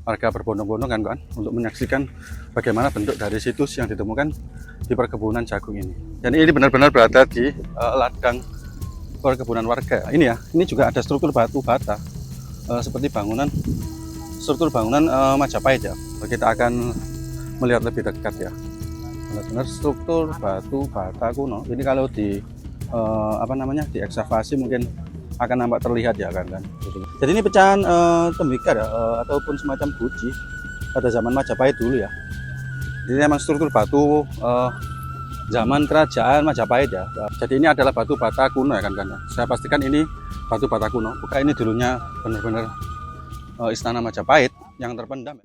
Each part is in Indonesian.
warga berbondong-bondong kan untuk menyaksikan bagaimana bentuk dari situs yang ditemukan di perkebunan jagung ini. Dan ini benar-benar berada di ladang perkebunan warga. Ini ya, ini juga ada struktur batu bata seperti struktur bangunan Majapahit ya. Kita akan melihat lebih dekat ya. Benar-benar struktur batu bata kuno. Ini kalau di diekskavasi mungkin akan nampak terlihat ya kan. Jadi ini pecahan tembikar ya, ataupun semacam guci pada zaman Majapahit dulu ya. Ini memang struktur batu zaman kerajaan Majapahit ya. Jadi ini adalah batu bata kuno ya kan. Saya pastikan ini batu bata kuno. Bukan ini dulunya benar-benar istana Majapahit yang terpendam.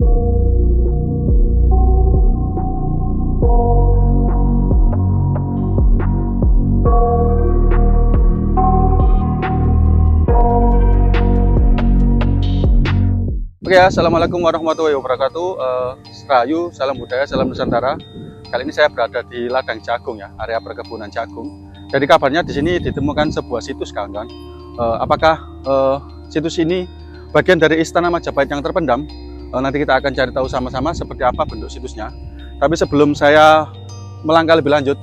Oke ya, assalamualaikum warahmatullahi wabarakatuh. Serayu, salam budaya, salam Nusantara. Kali ini saya berada di ladang jagung ya, area perkebunan jagung. Jadi kabarnya di sini ditemukan sebuah situs kawan-kawan. Apakah situs ini bagian dari istana Majapahit yang terpendam? Nanti kita akan cari tahu sama-sama seperti apa bentuk situsnya. Tapi sebelum saya melangkah lebih lanjut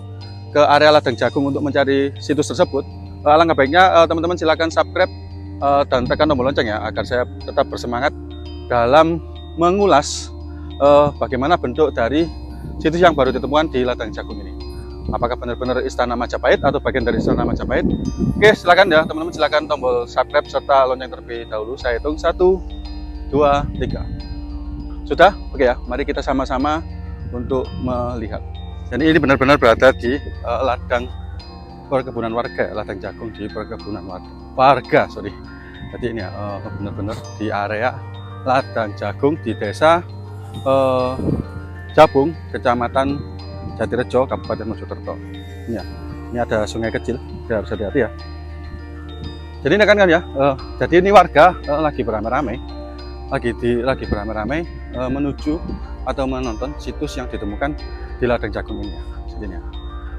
ke area ladang jagung untuk mencari situs tersebut, alangkah baiknya teman-teman silakan subscribe dan tekan tombol lonceng ya, agar saya tetap bersemangat dalam mengulas bagaimana bentuk dari situs yang baru ditemukan di ladang jagung ini. Apakah benar-benar istana Majapahit atau bagian dari istana Majapahit? Oke, silakan ya teman-teman, silakan tombol subscribe serta lonceng terlebih dahulu. Saya hitung 1, 2, 3. Sudah? Oke ya, mari kita sama-sama untuk melihat. Jadi ini benar-benar berada di ladang perkebunan warga, ladang jagung di perkebunan warga. Jadi ini ya, benar-benar di area ladang jagung di desa Jabung, kecamatan Jatirejo, Kabupaten Mojokerto. Ini ya, ini ada sungai kecil, ya harus hati-hati ya. Jadi ini kan ya, jadi ini warga lagi beramai-ramai, menuju atau menonton situs yang ditemukan di ladang jagung ini ya. Jadi ini ya,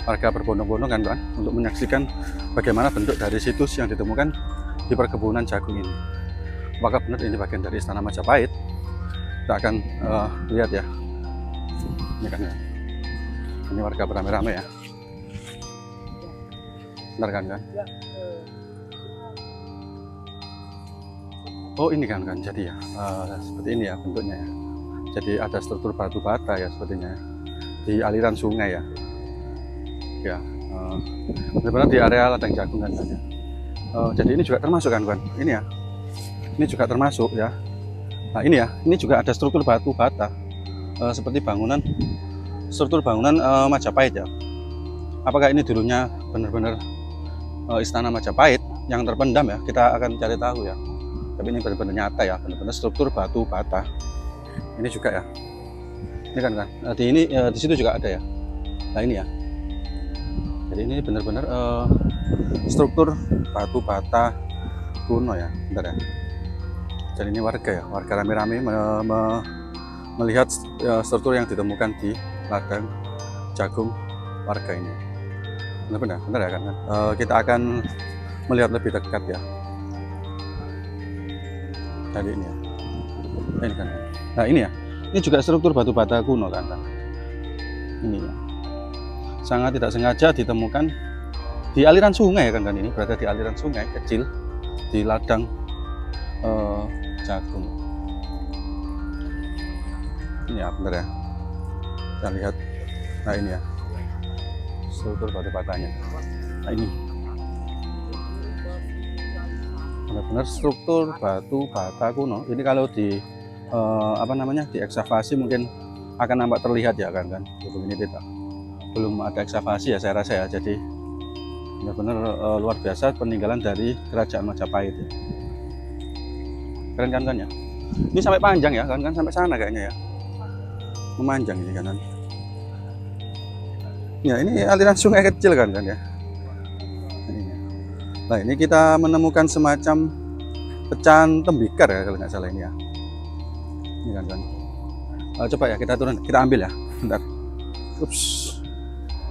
warga berbondong-bondong kan untuk menyaksikan bagaimana bentuk dari situs yang ditemukan di perkebunan jagung ini. Apakah benar ini bagian dari istana Majapahit? Kita akan lihat ya. Ini kan ya, ini warga beramai-ramai ya. Benar kan? Oh ini kan, jadi ya seperti ini ya bentuknya ya. Jadi ada struktur batu bata ya sepertinya di aliran sungai ya. Ya, benar-benar di area ladang jagung kan ya. Jadi ini juga termasuk kan, ini ya. Ini juga termasuk ya. Nah ini ya, ini juga ada struktur batu bata seperti struktur bangunan Majapahit ya. Apakah ini dulunya benar-benar istana Majapahit yang terpendam ya? Kita akan cari tahu ya. Tapi ini benar-benar nyata ya, benar-benar struktur batu bata. Ini juga ya. Ini kan. Di situ juga ada ya. Nah ini ya. Jadi ini benar-benar struktur batu bata kuno ya. Bentar ya. Dan ini warga ya, warga rame-rame melihat struktur yang ditemukan di ladang jagung warga ini. Benar ya kan? Kita akan melihat lebih dekat ya. Jadi ini ya, ini kan. Nah ini ya, ini juga struktur batu bata kuno kan? Ini ya, sangat tidak sengaja ditemukan di aliran sungai ya kan? Ini berada di aliran sungai kecil di ladang jagung. Ini ya benar ya, kita lihat. Nah ini ya struktur batu batanya. Nah ini benar-benar struktur batu bata kuno. Ini kalau di diekskavasi mungkin akan nampak terlihat ya kan. Ini kita belum ada ekskavasi ya saya rasa ya. Jadi benar-benar luar biasa peninggalan dari kerajaan Majapahit ya. Keren kan ya. Ini sampai panjang ya kan sampai sana kayaknya ya. Memanjang ini kanan. Ya ini aliran sungai kecil kan ya. Nah ini kita menemukan semacam pecahan tembikar ya kalau nggak salah ini ya. Ini kan. Coba ya kita turun, kita ambil ya. Bentar. Ups.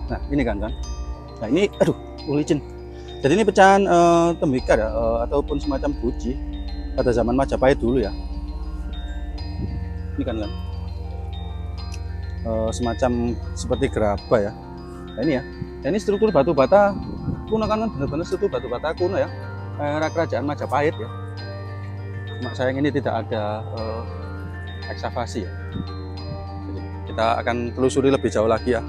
Nah ini kan. Nah ini, aduh, licin. Jadi ini pecahan tembikar ya, ataupun semacam guci pada zaman Majapahit dulu ya. Ini kan semacam seperti gerabah ya. Nah, ini ya. Nah, ini struktur batu bata kuno kan benar-benar struktur batu bata kuno ya. Era kerajaan Majapahit ya. Cuma sayang ini tidak ada ekskavasi ya. Jadi, kita akan telusuri lebih jauh lagi ya.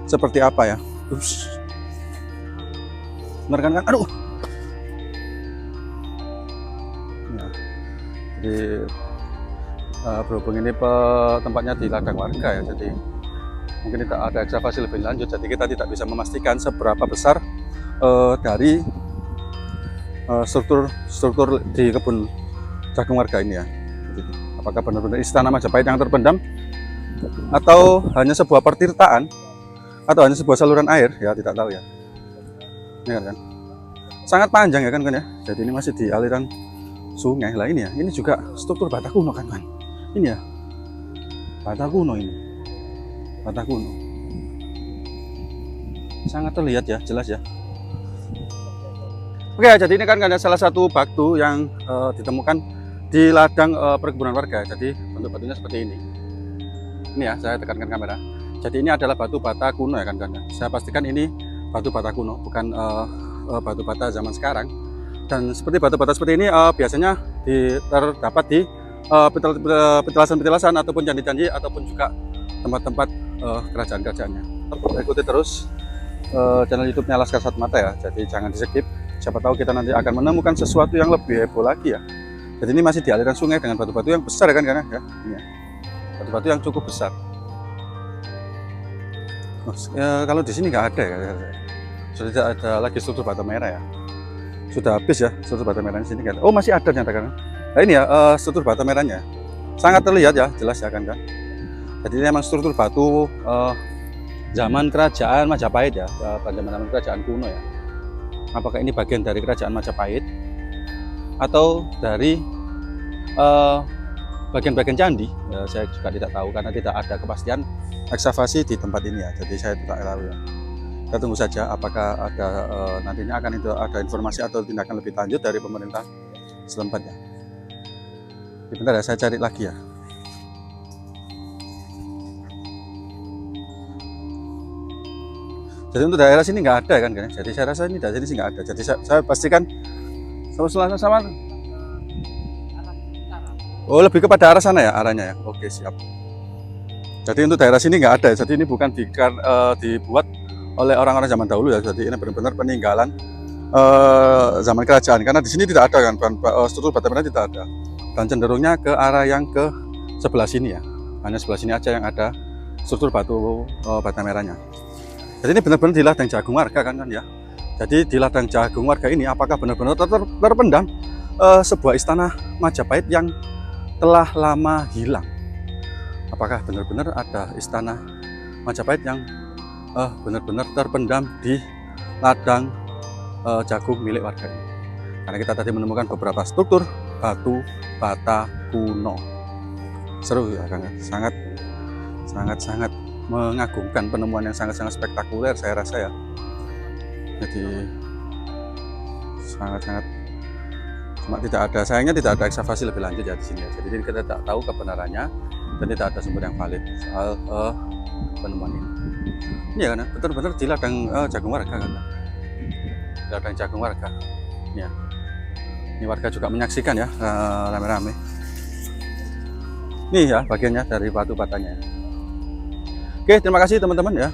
Seperti apa ya? Ups. Benar kan? Aduh. Nah, jadi berhubung ini tempatnya di ladang warga ya, jadi mungkin tidak ada ekskavasi lebih lanjut, jadi kita tidak bisa memastikan seberapa besar dari struktur di kebun jagung warga ini ya. Jadi, apakah benar-benar istana Majapahit yang terpendam atau hanya sebuah pertirtaan atau hanya sebuah saluran air ya, tidak tahu ya. Ini kan, sangat panjang ya kan ya. Jadi ini masih di aliran sungai lah ini ya. Ini juga struktur bata kuno kan. Ini ya, bata kuno ini, bata kuno. Sangat terlihat ya, jelas ya. Oke, jadi ini kan ada salah satu batu yang ditemukan di ladang perkebunan warga. Jadi bentuk batunya seperti ini. Ini ya, saya tekankan kamera. Jadi ini adalah batu bata kuno ya kan. Saya pastikan ini batu bata kuno, bukan batu bata zaman sekarang. Dan seperti batu bata seperti ini biasanya terdapat di petilasan-petilasan ataupun candi-candi ataupun juga tempat-tempat kerajaan-kerajaannya. Ikuti terus channel YouTube-nya Laskar Satmata ya. Jadi jangan di-skip. Siapa tahu kita nanti akan menemukan sesuatu yang lebih heboh lagi ya. Jadi ini masih di aliran sungai dengan batu-batu yang besar ya kan ya. Ini ya. Batu-batu yang cukup besar. Kalau di sini nggak ada ya. Sudah tidak ada lagi struktur bata merah ya. Sudah habis ya struktur bata merah di sini kan. Oh, masih ada ternyata kan. Nah ini ya struktur bata merahnya. Sangat terlihat ya, jelas ya kan. Jadi ini memang struktur batu zaman kerajaan Majapahit ya, zaman kerajaan kuno ya. Apakah ini bagian dari kerajaan Majapahit atau dari bagian-bagian candi? Ya, saya juga tidak tahu karena tidak ada kepastian ekskavasi di tempat ini ya. Jadi saya tidak tahu ya. Kita tunggu saja apakah ada nantinya akan ada informasi atau tindakan lebih lanjut dari pemerintah setempat ya. Bentar ya, saya cari lagi ya. Jadi untuk daerah sini nggak ada kan. Jadi saya rasa ini dari sini nggak ada. Jadi saya pastikan sama. Oh, lebih kepada arah sana ya arahnya ya. Oke, siap. Jadi untuk daerah sini nggak ada. Jadi ini bukan dibuat oleh orang-orang zaman dahulu ya. Jadi ini benar-benar peninggalan zaman kerajaan. Karena di sini tidak ada kan struktur bata merah, tidak ada. Dan cenderungnya ke arah yang ke sebelah sini ya. Hanya sebelah sini aja yang ada struktur bata merahnya. Jadi ini benar-benar di ladang jagung warga kan ya. Jadi di ladang jagung warga ini apakah benar-benar terpendam sebuah istana Majapahit yang telah lama hilang? Apakah benar-benar ada istana Majapahit yang benar-benar terpendam di ladang jagung milik warga ini? Karena kita tadi menemukan beberapa struktur batu bata kuno. Seru ya kan, sangat mengagumkan, penemuan yang sangat-sangat spektakuler saya rasa ya. Jadi sangat cuma tidak ada, sayangnya tidak ada ekskavasi lebih lanjut ya di sini ya. Jadi kita tidak tahu kebenarannya dan tidak ada sumber yang valid soal penemuan ini. Ini ya kan, benar-benar di ladang jagung warga kan. Di ladang jagung warga. Ini ya. Ini warga juga menyaksikan ya rame-rame. Ini ya bagiannya dari batu batanya. Oke, terima kasih teman-teman ya.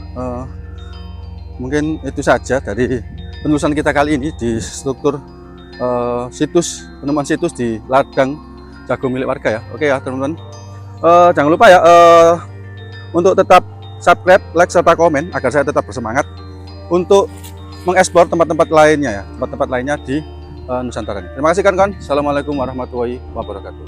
Mungkin itu saja dari penelusuran kita kali ini di struktur penemuan situs di ladang jagung milik warga ya. Oke ya teman-teman. Jangan lupa ya untuk tetap subscribe, like serta komen agar saya tetap bersemangat untuk mengeksplor tempat-tempat lainnya ya, tempat-tempat lainnya di Nusantara. Terima kasih kawan-kawan. Assalamualaikum warahmatullahi wabarakatuh.